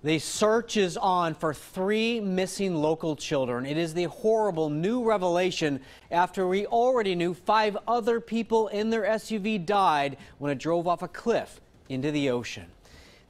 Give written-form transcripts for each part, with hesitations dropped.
The search is on for 3 missing local children. It is the horrible new revelation after we already knew 5 other people in their SUV died when it drove off a cliff into the ocean.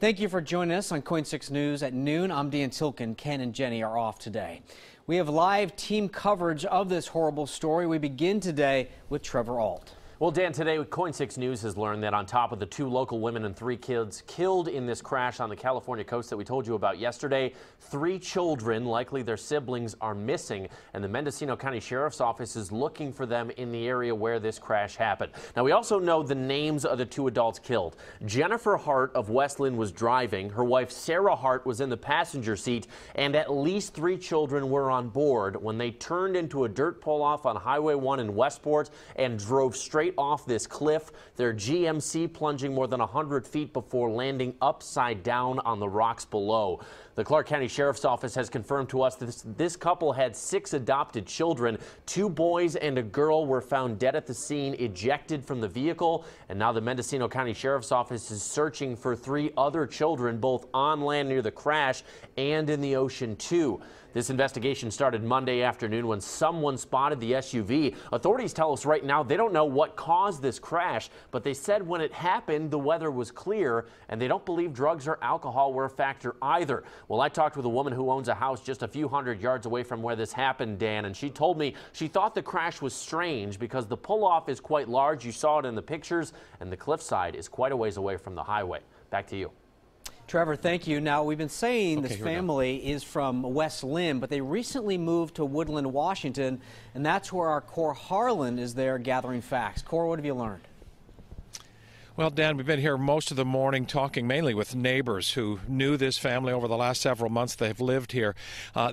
Thank you for joining us on KOIN 6 News at noon. I'm Dan Tilkin. Ken and Jenny are off today. We have live team coverage of this horrible story. We begin today with Trevor Ault. Well, Dan, today KOIN 6 News has learned that on top of the 2 local women and 3 kids killed in this crash on the California coast that we told you about yesterday, 3 children, likely their siblings, are missing, and the Mendocino County Sheriff's Office is looking for them in the area where this crash happened. Now, we also know the names of the 2 adults killed. Jennifer Hart of West Linn was driving. Her wife, Sarah Hart, was in the passenger seat, and at least 3 children were on board when they turned into a dirt pull-off on Highway 1 in Westport and drove straight off this cliff, their GMC plunging more than 100 feet before landing upside down on the rocks below. The Clark County Sheriff's Office has confirmed to us that this couple had 6 adopted children. 2 boys and a girl were found dead at the scene, ejected from the vehicle, and now the Mendocino County Sheriff's Office is searching for 3 other children, both on land near the crash and in the ocean too. This investigation started Monday afternoon when someone spotted the SUV. Authorities tell us right now they don't know what caused this crash, but they said when it happened, the weather was clear, and they don't believe drugs or alcohol were a factor either. Well, I talked with a woman who owns a house just a few hundred yards away from where this happened, Dan, and she told me she thought the crash was strange because the pull-off is quite large. You saw it in the pictures, and the cliffside is quite a ways away from the highway. Back to you. Trevor, thank you. Now, we've been saying this family is from West Linn, but they recently moved to Woodland, Washington, and that's where our Cor Harlan is there gathering facts. Cor, what have you learned? Well, Dan, we've been here most of the morning talking mainly with neighbors who knew this family over the last several months they've lived here.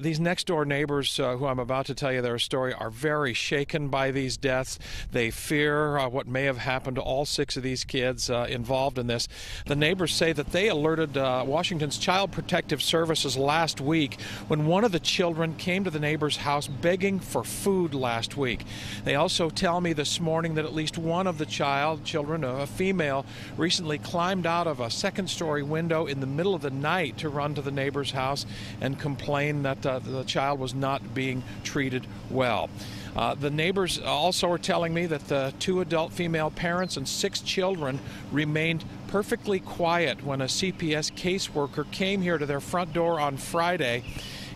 These next-door neighbors who I'm about to tell you their story are very shaken by these deaths. They fear what may have happened to all 6 of these kids involved in this. The neighbors say that they alerted Washington's Child Protective Services last week when one of the children came to the neighbor's house begging for food last week. They also tell me this morning that at least one of the children, a female, recently climbed out of a 2nd-story window in the middle of the night to run to the neighbor's house and complain that the child was not being treated well. The neighbors also are telling me that the 2 adult female parents and 6 children remained perfectly quiet when a CPS caseworker came here to their front door on Friday.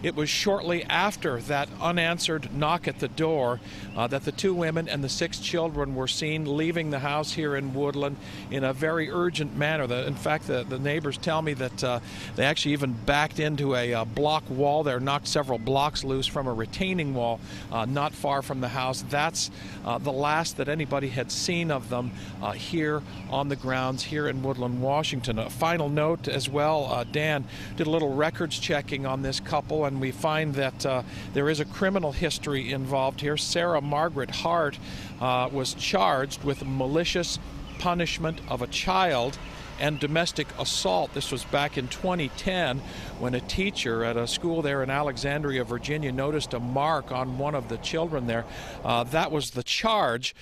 It was shortly after that unanswered knock at the door that the 2 women and the 6 children were seen leaving the house here in Woodland in a very urgent manner. In fact, the neighbors tell me that they actually even backed into a block wall there, knocked several blocks loose from a retaining wall not far from the house. That's the last that anybody had seen of them here on the grounds here in Woodland, Washington. A final note as well, Dan did a little records checking on this couple, and we find that there is a criminal history involved here. Sarah Margaret Hart was charged with malicious punishment of a child and domestic assault. This was back in 2010 when a teacher at a school there in Alexandria, Virginia, noticed a mark on one of the children there. That was the charge.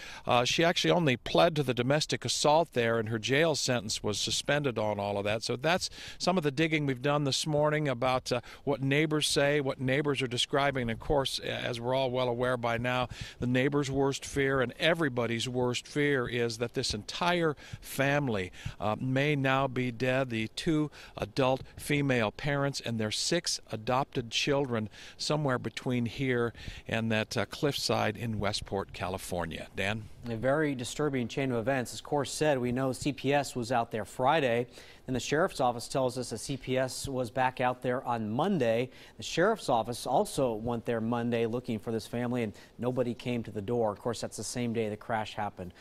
She actually only pled to the domestic assault there, and her jail sentence was suspended on all of that. So that's some of the digging we've done this morning about what neighbors say, what neighbors are describing. And of course, as we're all well aware by now, the neighbors' worst fear and everybody's worst fear is that this entire family may now be dead. The 2 adult female parents and their 6 adopted children somewhere between here and that cliffside in Westport, California. Dan? A very disturbing chain of events. As Cor said, we know CPS was out there Friday, and the Sheriff's Office tells us that CPS was back out there on Monday. The Sheriff's Office also went there Monday looking for this family, and nobody came to the door. Of course, that's the same day the crash happened.